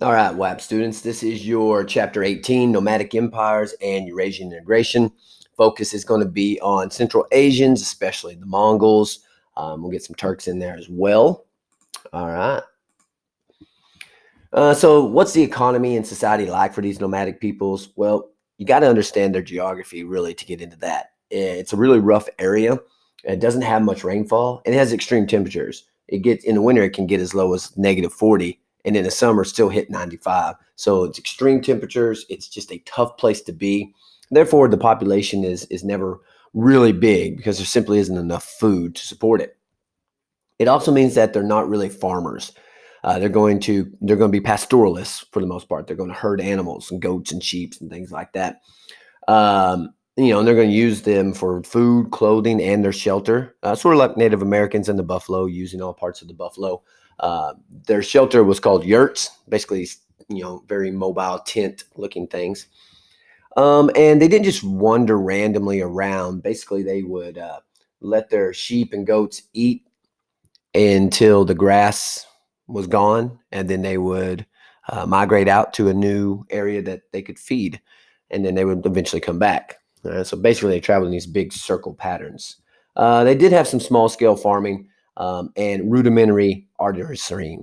All right, WHAP students, this is your Chapter 18, Nomadic Empires and Eurasian Integration. Focus is going to be on Central Asians, especially the Mongols. We'll get some Turks in there as well. All right. So what's the economy and society like for these nomadic peoples? Well, you got to understand their geography really to get into that. It's a really rough area. It doesn't have much rainfall. And it has extreme temperatures. It gets in the winter, it can get as low as -40, and in the summer still hit 95. So it's extreme temperatures. It's just a tough place to be. Therefore, the population is never really big because there simply isn't enough food to support it. It also means that they're not really farmers. They're going to be pastoralists for the most part. They're going to herd animals and goats and sheep and things like that. And they're going to use them for food, clothing, and their shelter. Sort of like Native Americans and the buffalo, using all parts of the buffalo. Their shelter was called yurts, basically, very mobile tent-looking things. And they didn't just wander randomly around. Basically, they would let their sheep and goats eat until the grass was gone, and then they would migrate out to a new area that they could feed, and then they would eventually come back. So basically, they traveled in these big circle patterns. They did have some small scale farming and rudimentary artistry,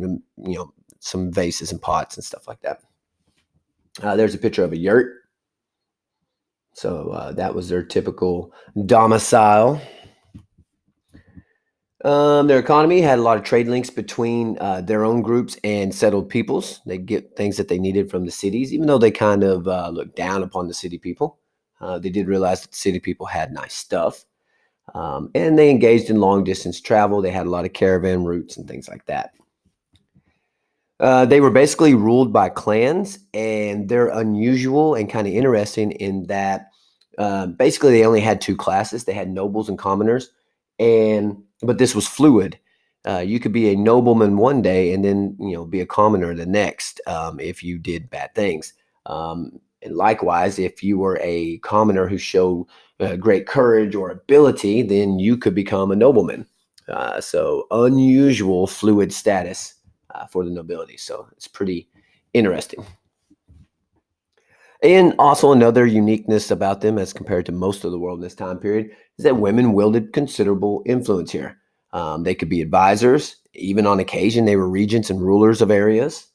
some vases and pots and stuff like that. There's a picture of a yurt. So that was their typical domicile. Their economy had a lot of trade links between their own groups and settled peoples. They get things that they needed from the cities, even though they kind of looked down upon the city people. They did realize that the city people had nice stuff. And they engaged in long distance travel. They had a lot of caravan routes and things like that. They were basically ruled by clans, and they're unusual and kind of interesting in that basically they only had two classes. They had nobles and commoners, but this was fluid. You could be a nobleman one day and then be a commoner the next if you did bad things. And likewise, if you were a commoner who showed great courage or ability, then you could become a nobleman. So unusual fluid status for the nobility. So it's pretty interesting. And also another uniqueness about them as compared to most of the world in this time period is that women wielded considerable influence here. They could be advisors. Even on occasion, they were regents and rulers of areas.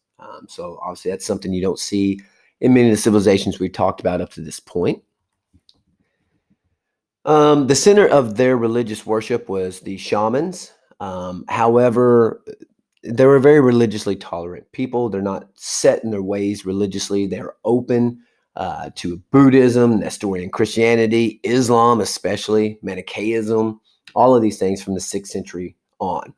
So obviously that's something you don't see in many of the civilizations we've talked about up to this point. The center of their religious worship was the shamans. However, they were very religiously tolerant people. They're not set in their ways religiously. They're open to Buddhism, Nestorian Christianity, Islam, especially Manichaeism, all of these things from the 6th century on.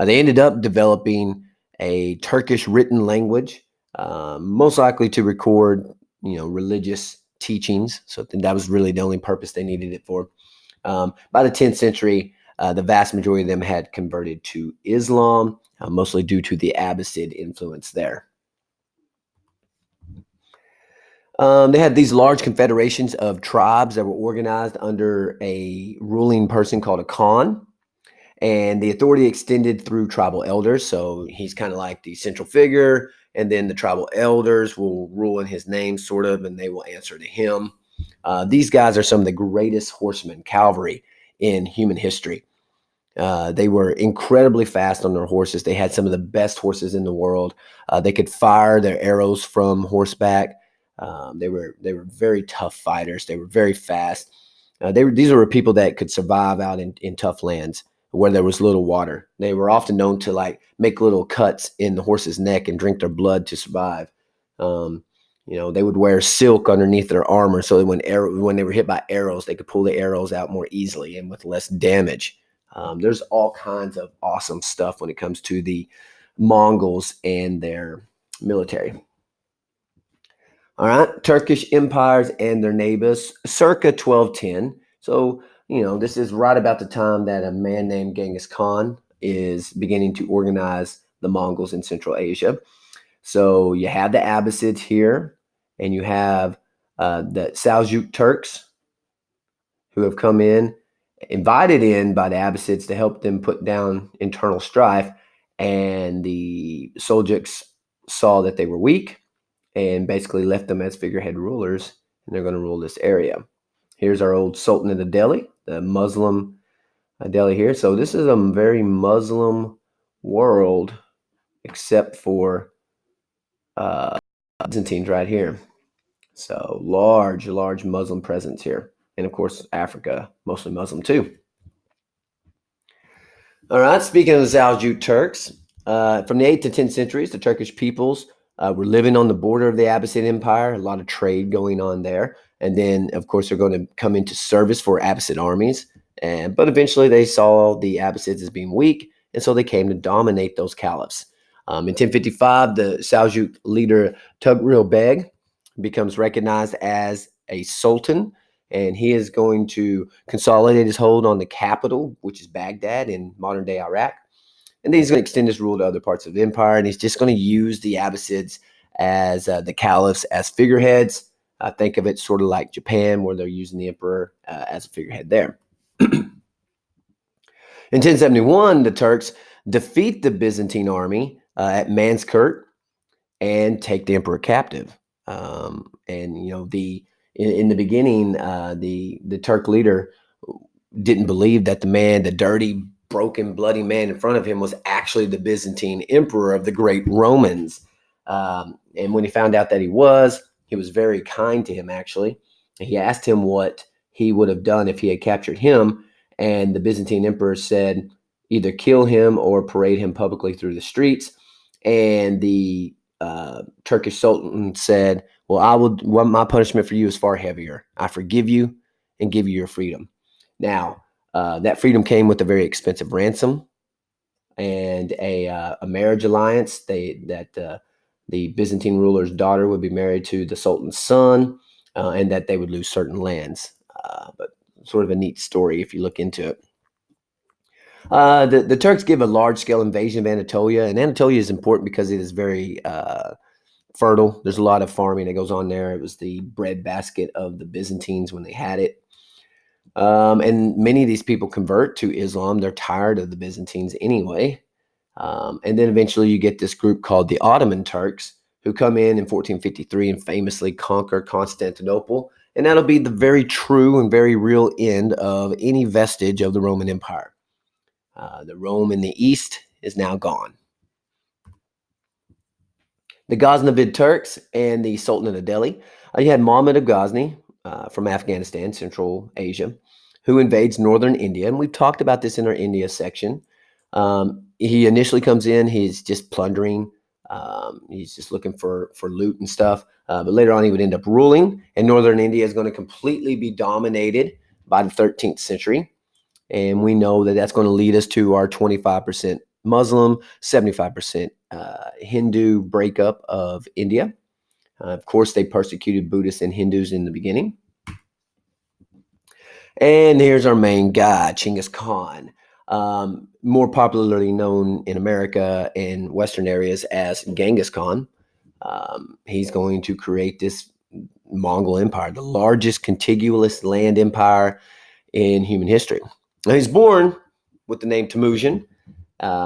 They ended up developing a Turkish written language, most likely to record, religious teachings. So that was really the only purpose they needed it for. By the 10th century, the vast majority of them had converted to Islam, mostly due to the Abbasid influence there. They had these large confederations of tribes that were organized under a ruling person called a Khan, and the authority extended through tribal elders. So he's kind of like the central figure, and then the tribal elders will rule in his name, sort of, and they will answer to him. These guys are some of the greatest horsemen, cavalry, in human history. They were incredibly fast on their horses. They had some of the best horses in the world. They could fire their arrows from horseback. They were very tough fighters. They were very fast. These were people that could survive out in tough lands where there was little water. They were often known to make little cuts in the horse's neck and drink their blood to survive. They would wear silk underneath their armor so that when they were hit by arrows, they could pull the arrows out more easily and with less damage. There's all kinds of awesome stuff when it comes to the Mongols and their military. All right, Turkish empires and their neighbors, circa 1210. So, this is right about the time that a man named Genghis Khan is beginning to organize the Mongols in Central Asia. So you have the Abbasids here, and you have the Seljuk Turks who have come in, invited in by the Abbasids to help them put down internal strife, and the Seljuks saw that they were weak and basically left them as figurehead rulers, and they're going to rule this area. Here's our old Sultan of the Delhi, the Muslim Delhi here. So this is a very Muslim world, except for Byzantines right here. So large Muslim presence here. And of course, Africa, mostly Muslim too. All right, speaking of the Seljuk Turks, from the 8th to 10th centuries, the Turkish peoples were living on the border of the Abbasid Empire, a lot of trade going on there. And then, of course, they're going to come into service for Abbasid armies. But eventually they saw the Abbasids as being weak, and so they came to dominate those caliphs. In 1055, the Seljuk leader Tughril Beg becomes recognized as a sultan, and he is going to consolidate his hold on the capital, which is Baghdad in modern day Iraq. And then he's going to extend his rule to other parts of the empire, and he's just going to use the Abbasids as the caliphs as figureheads. Think of it sort of like Japan, where they're using the emperor as a figurehead there. In 1071, the Turks defeat the Byzantine army at Manskert and take the emperor captive. And you know, in the beginning, the Turk leader didn't believe that the dirty, broken, bloody man in front of him was actually the Byzantine emperor of the great Romans. And when he found out that he was very kind to him, actually. He asked him what he would have done if he had captured him. And the Byzantine emperor said, either kill him or parade him publicly through the streets. And the Turkish Sultan said, well, my punishment for you is far heavier. I forgive you and give you your freedom. Now, that freedom came with a very expensive ransom and a marriage alliance. The Byzantine ruler's daughter would be married to the Sultan's son, and that they would lose certain lands. But sort of a neat story if you look into it. The Turks give a large-scale invasion of Anatolia, and Anatolia is important because it is very fertile. There's a lot of farming that goes on there. It was the breadbasket of the Byzantines when they had it. And many of these people convert to Islam. They're tired of the Byzantines anyway. And then eventually you get this group called the Ottoman Turks, who come in 1453 and famously conquer Constantinople. And that'll be the very true and very real end of any vestige of the Roman Empire. The Rome in the east is now gone. The Ghaznavid Turks and the Sultan of Delhi. You had Muhammad of Ghazni from Afghanistan, Central Asia, who invades northern India. And we've talked about this in our India section. He initially comes in, he's just plundering. He's just looking for loot and stuff. But later on, he would end up ruling. And northern India is going to completely be dominated by the 13th century. And we know that that's going to lead us to our 25% Muslim, 75% Hindu breakup of India. Of course, they persecuted Buddhists and Hindus in the beginning. And here's our main guy, Genghis Khan, more popularly known in America and Western areas as Genghis Khan. He's going to create this Mongol Empire, the largest contiguous land empire in human history. Now, he's born with the name Temujin.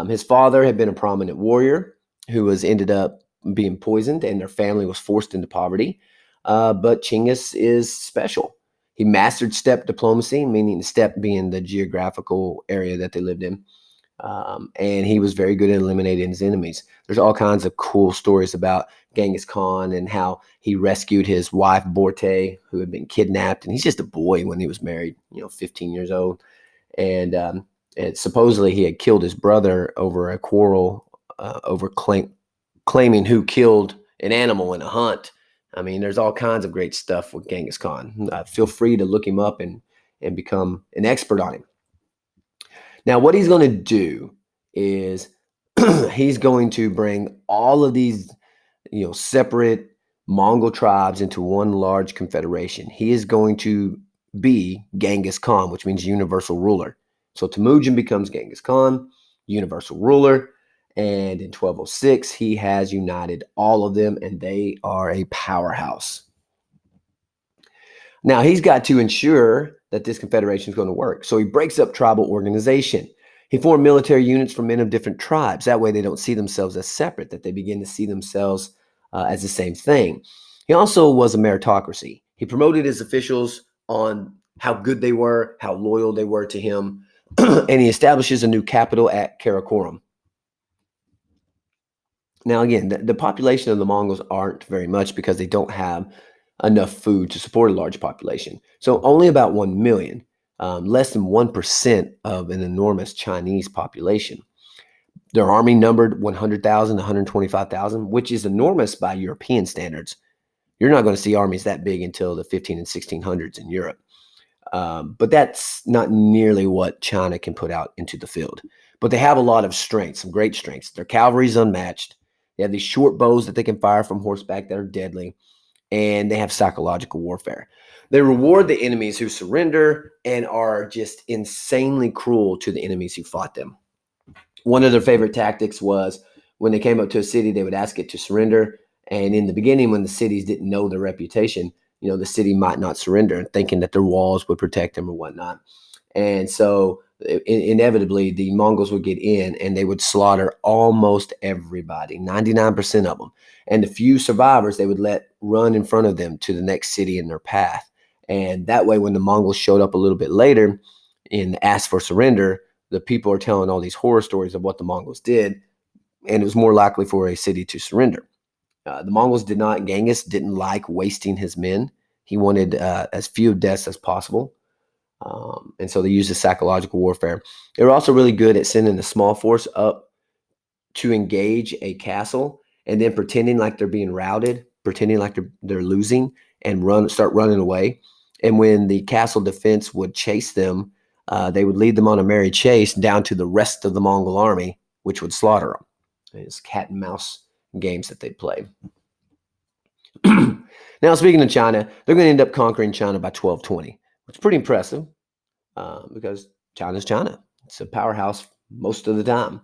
His father had been a prominent warrior who ended up being poisoned, and their family was forced into poverty. But Genghis is special. He mastered steppe diplomacy, meaning the steppe being the geographical area that they lived in. And he was very good at eliminating his enemies. There's all kinds of cool stories about Genghis Khan and how he rescued his wife, Borte, who had been kidnapped. And he's just a boy when he was married, 15 years old. And supposedly he had killed his brother over a quarrel over claiming who killed an animal in a hunt. I mean, there's all kinds of great stuff with Genghis Khan. Feel free to look him up and become an expert on him. Now, what he's going to do is he's going to bring all of these, separate Mongol tribes into one large confederation. He is going to be Genghis Khan, which means universal ruler. So Temujin becomes Genghis Khan, universal ruler. And in 1206, he has united all of them, and they are a powerhouse. Now, he's got to ensure that this confederation is going to work. So he breaks up tribal organization. He formed military units for men of different tribes. That way, they don't see themselves as separate, that they begin to see themselves as the same thing. He also was a meritocracy. He promoted his officials on how good they were, how loyal they were to him, and he establishes a new capital at Karakoram. Now, again, the population of the Mongols aren't very much because they don't have enough food to support a large population. So only about 1 million, less than 1% of an enormous Chinese population. Their army numbered 100,000, 125,000, which is enormous by European standards. You're not going to see armies that big until the 15 and 1600s in Europe. But that's not nearly what China can put out into the field. But they have a lot of strengths, some great strengths. Their cavalry is unmatched. They have these short bows that they can fire from horseback that are deadly, and they have psychological warfare. They reward the enemies who surrender and are just insanely cruel to the enemies who fought them. One of their favorite tactics was when they came up to a city, they would ask it to surrender. And in the beginning, when the cities didn't know their reputation, the city might not surrender, thinking that their walls would protect them or whatnot. And so inevitably, the Mongols would get in and they would slaughter almost everybody, 99% of them. And the few survivors they would let run in front of them to the next city in their path. And that way, when the Mongols showed up a little bit later and asked for surrender, the people are telling all these horror stories of what the Mongols did, and it was more likely for a city to surrender. The Mongols did not, Genghis didn't like wasting his men. He wanted as few deaths as possible. And so they used the psychological warfare. They were also really good at sending a small force up to engage a castle and then pretending like they're being routed, pretending like they're losing, and start running away. And when the castle defense would chase them, they would lead them on a merry chase down to the rest of the Mongol army, which would slaughter them. It's cat and mouse games that they play. Now, speaking of China, they're going to end up conquering China by 1220, which is pretty impressive because China's China. It's a powerhouse most of the time.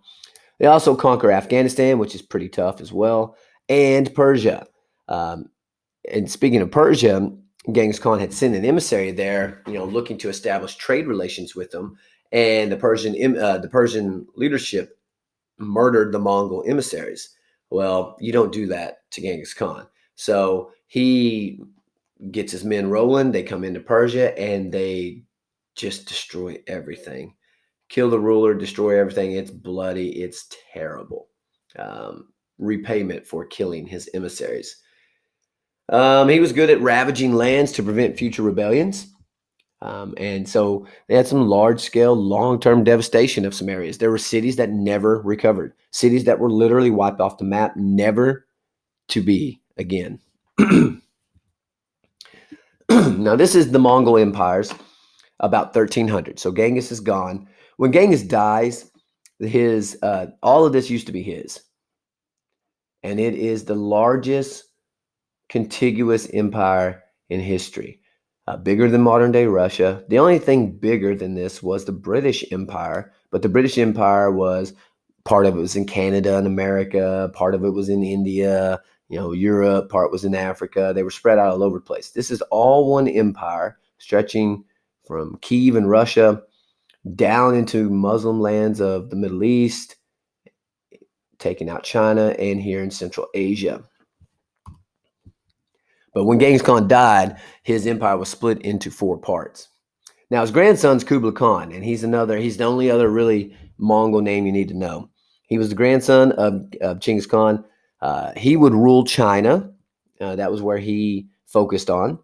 They also conquer Afghanistan, which is pretty tough as well, and Persia. And speaking of Persia, Genghis Khan had sent an emissary there, looking to establish trade relations with them, and the Persian leadership murdered the Mongol emissaries. Well, you don't do that to Genghis Khan. So he gets his men rolling. They come into Persia and they just destroy everything. Kill the ruler, destroy everything. It's bloody. It's terrible. Repayment for killing his emissaries. He was good at ravaging lands to prevent future rebellions. And so they had some large-scale, long-term devastation of some areas. There were cities that never recovered, cities that were literally wiped off the map, never to be again. Now, this is the Mongol empires, about 1300. So Genghis is gone. When Genghis dies, all of this used to be his. And it is the largest contiguous empire in history. Bigger than modern day Russia. The only thing bigger than this was the British Empire, but the British Empire was part of it was in Canada and America, part of it was in India, Europe, part was in Africa. They were spread out all over the place. This is all one empire stretching from Kiev in Russia down into Muslim lands of the Middle East, taking out China, and here in Central Asia. But when Genghis Khan died, his empire was split into 4 parts. Now, his grandson's Kublai Khan, and he's the only other really Mongol name you need to know. He was the grandson of Genghis Khan. He would rule China. That was where he focused on.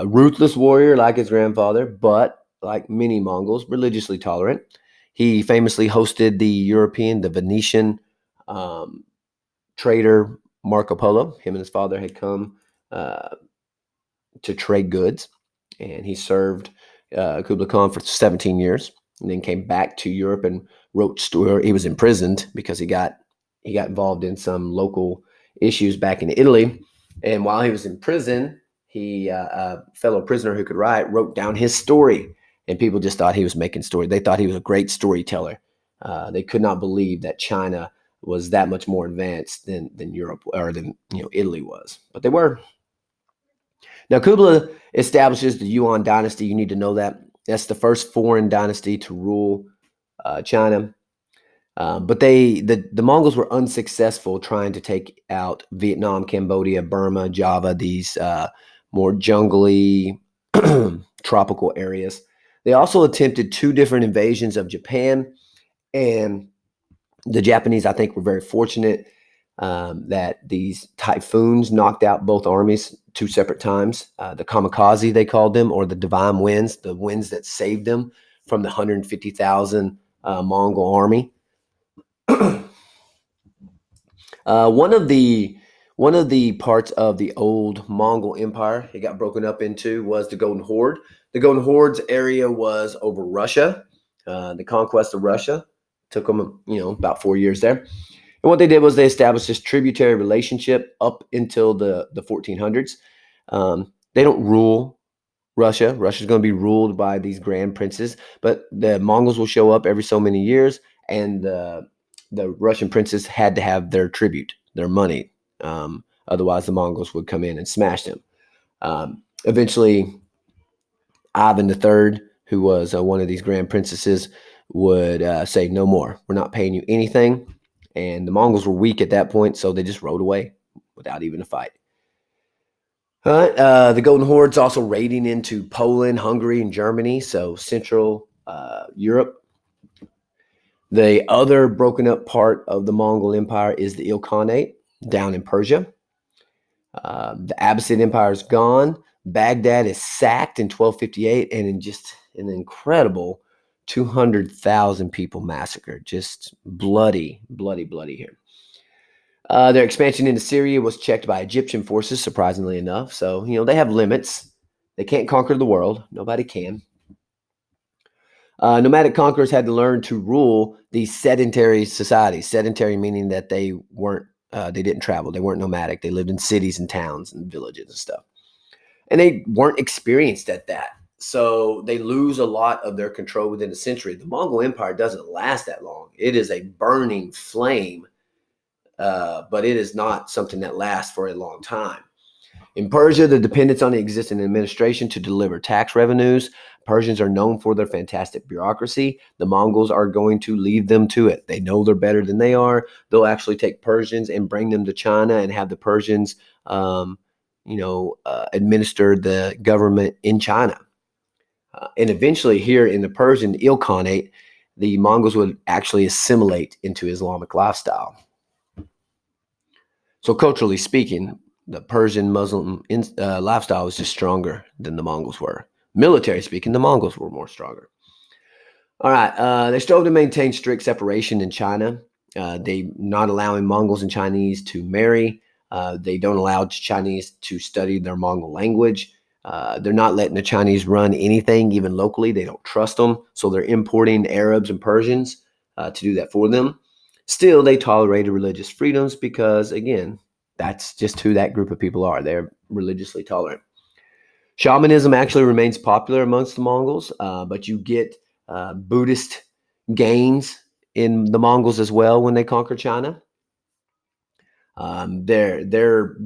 Ruthless warrior like his grandfather, but like many Mongols, religiously tolerant. He famously hosted the Venetian trader Marco Polo. Him and his father had come to trade goods, and he served Kublai Khan for 17 years, and then came back to Europe and wrote story. He was imprisoned because he got involved in some local issues back in Italy, and while he was in prison, a fellow prisoner who could write wrote down his story, and people just thought he was making story. They thought he was a great storyteller. They could not believe that China was that much more advanced than Europe or than Italy was, but they were. Now, Kublai establishes the Yuan dynasty. You need to know that. That's the first foreign dynasty to rule China. But the Mongols were unsuccessful trying to take out Vietnam, Cambodia, Burma, Java, these more jungly, tropical areas. They also attempted two different invasions of Japan, and the Japanese, I think, were very fortunate that these typhoons knocked out both armies two separate times. The kamikaze, they called them, or the divine winds, the winds that saved them from the 150,000 Mongol army. Uh, one of the one of the parts of the old Mongol Empire it got broken up into was the Golden Horde. The Golden Horde's area was over Russia. The conquest of Russia took them, about 4 years there. And what they did was they established this tributary relationship up until the 1400s. They don't rule Russia. Russia's going to be ruled by these grand princes, but the Mongols will show up every so many years, and the Russian princes had to have their tribute, their money. Otherwise, the Mongols would come in and smash them. Eventually, Ivan III, who was one of these grand princesses, would say, "No more. We're not paying you anything." And the Mongols were weak at that point, so they just rode away without even a fight. The Golden Horde's also raiding into Poland, Hungary, and Germany, so Central Europe. The other broken up part of the Mongol Empire is the Ilkhanate down in Persia. The Abbasid Empire is gone. Baghdad is sacked in 1258, and in just an incredible 200,000 people massacred. Just bloody, bloody, bloody here. Their expansion into Syria was checked by Egyptian forces, surprisingly enough. So, they have limits. They can't conquer the world. Nobody can. Nomadic conquerors had to learn to rule these sedentary societies. Sedentary meaning that they didn't travel. They weren't nomadic. They lived in cities and towns and villages and stuff. And they weren't experienced at that. So they lose a lot of their control within a century. The Mongol Empire doesn't last that long. It is a burning flame, but it is not something that lasts for a long time. In Persia, the dependence on the existing administration to deliver tax revenues. Persians are known for their fantastic bureaucracy. The Mongols are going to leave them to it. They know they're better than they are. They'll actually take Persians and bring them to China and have the Persians, administer the government in China. And eventually, here in the Persian Ilkhanate, the Mongols would actually assimilate into Islamic lifestyle. So culturally speaking, the Persian Muslim lifestyle was just stronger than the Mongols were. Military speaking, the Mongols were more stronger. All right. They strove to maintain strict separation in China. They not allowing Mongols and Chinese to marry. They don't allow Chinese to study their Mongol language. They're not letting the Chinese run anything, even locally. They don't trust them. So they're importing Arabs and Persians to do that for them. Still, they tolerated religious freedoms because, again, that's just who that group of people are. They're religiously tolerant. Shamanism actually remains popular amongst the Mongols, but you get Buddhist gains in the Mongols as well when they conquer China. Their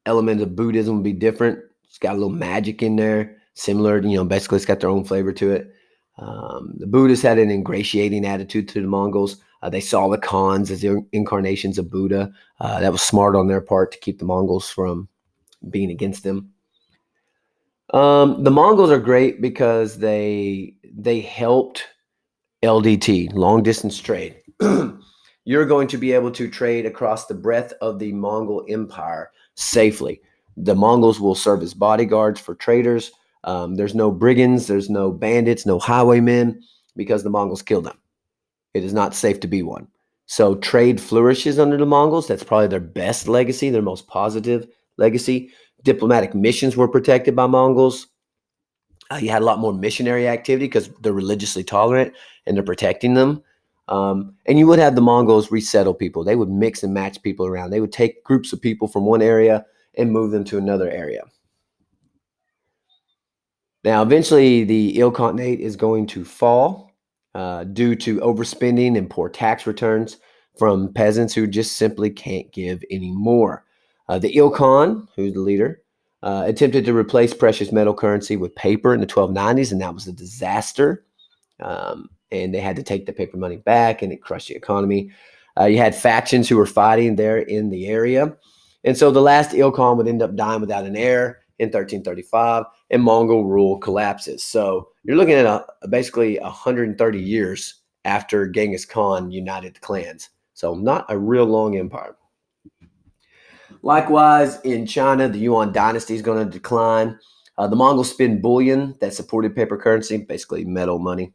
element of Buddhism would be different. It's got a little magic in there, similar. Basically, it's got their own flavor to it. The Buddhists had an ingratiating attitude to the Mongols. They saw the Khans as the incarnations of Buddha. That was smart on their part to keep the Mongols from being against them. The Mongols are great because they helped LDT, long distance trade. You're going to be able to trade across the breadth of the Mongol Empire safely. The Mongols will serve as bodyguards for traders. There's no brigands, there's no bandits, no highwaymen, because the Mongols killed them. It is not safe to be one. So trade flourishes under the Mongols. That's probably their best legacy, their most positive legacy. Diplomatic missions were protected by Mongols. You had a lot more missionary activity because they're religiously tolerant and they're protecting them. And you would have the Mongols resettle people. They would mix and match people around. They would take groups of people from one area and move them to another area. Now, eventually, the Ilkhanate is going to fall due to overspending and poor tax returns from peasants who just simply can't give any more. The Ilkhan, who's the leader, attempted to replace precious metal currency with paper in the 1290s, and that was a disaster. and they had to take the paper money back, and it crushed the economy. You had factions who were fighting there in the area. And so the last Ilkhan would end up dying without an heir in 1335, and Mongol rule collapses. So you're looking at basically 130 years after Genghis Khan united the clans. So not a real long empire. Likewise, in China, the Yuan dynasty is going to decline. The Mongols spin bullion that supported paper currency, basically metal money.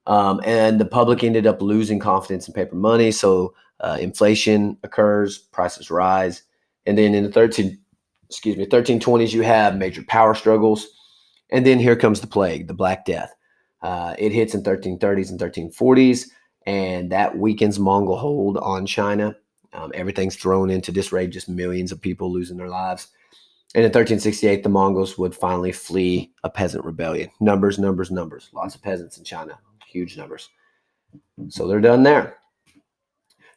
And the public ended up losing confidence in paper money. So inflation occurs, prices rise. And then in the 1320s, you have major power struggles. And then here comes the plague, the Black Death. It hits in 1330s and 1340s, and that weakens Mongol hold on China. Everything's thrown into disarray, just millions of people losing their lives. And in 1368, the Mongols would finally flee a peasant rebellion. Numbers, numbers, numbers. Lots of peasants in China, huge numbers. So they're done there.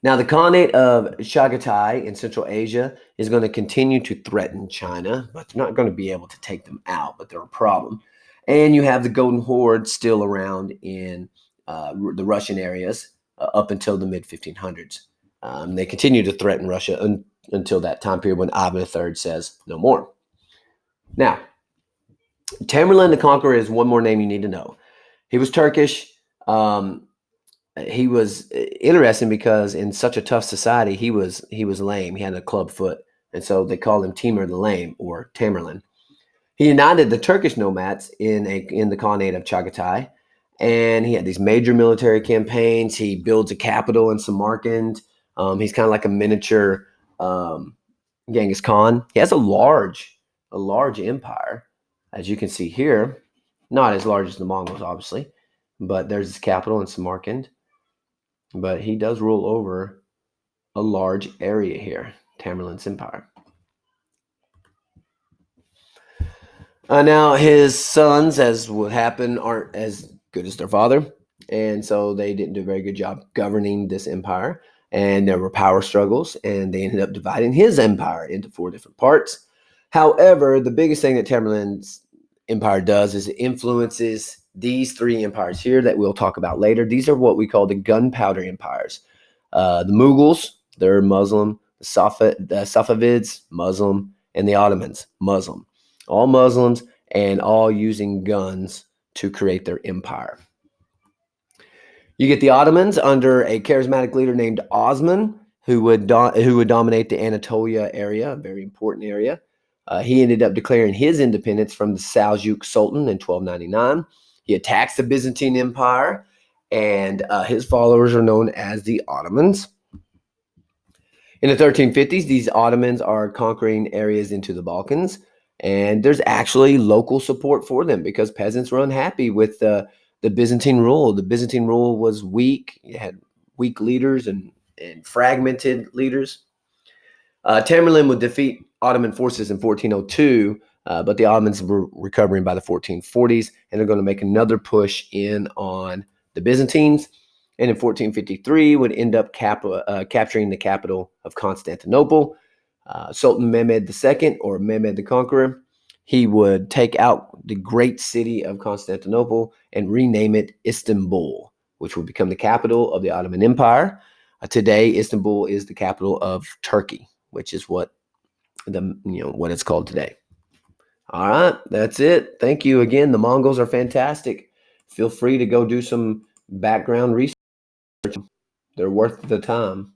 Now, the Khanate of Chagatai in Central Asia is going to continue to threaten China, but they're not going to be able to take them out, but they're a problem. And you have the Golden Horde still around in the Russian areas up until the mid-1500s. They continue to threaten Russia until that time period when Ivan III says no more. Now, Tamerlane the Conqueror is one more name you need to know. He was Turkish. He was interesting because in such a tough society, he was lame. He had a club foot, and so they called him Timur the Lame, or Tamerlane. He united the Turkish nomads in the Khanate of Chagatai, and he had these major military campaigns. He builds a capital in Samarkand. He's kind of like a miniature Genghis Khan. He has a large empire, as you can see here. Not as large as the Mongols, obviously, but there's his capital in Samarkand. But he does rule over a large area here, Tamerlane's empire. Now, his sons, as would happen, aren't as good as their father. And so they didn't do a very good job governing this empire. And there were power struggles, and they ended up dividing his empire into 4 different parts. However, the biggest thing that Tamerlane's empire does is it influences these 3 empires here that we'll talk about later. These are what we call the gunpowder empires. The Mughals, they're Muslim. The Safavids, Muslim. And the Ottomans, Muslim. All Muslims and all using guns to create their empire. You get the Ottomans under a charismatic leader named Osman, who would dominate the Anatolia area, a very important area. He ended up declaring his independence from the Seljuk Sultan in 1299. He attacks the Byzantine Empire, and his followers are known as the Ottomans. In the 1350s, these Ottomans are conquering areas into the Balkans, and there's actually local support for them because peasants were unhappy with the Byzantine rule. The Byzantine rule was weak. It had weak leaders and fragmented leaders. Tamerlane would defeat Ottoman forces in 1402, but the Ottomans were recovering by the 1440s, and they're going to make another push in on the Byzantines. And in 1453 would end up capturing the capital of Constantinople. Sultan Mehmed II, or Mehmed the Conqueror, he would take out the great city of Constantinople and rename it Istanbul, which would become the capital of the Ottoman Empire. Today, Istanbul is the capital of Turkey, which is what it's called today. All right, that's it. Thank you again. The Mongols are fantastic. Feel free to go do some background research. They're worth the time.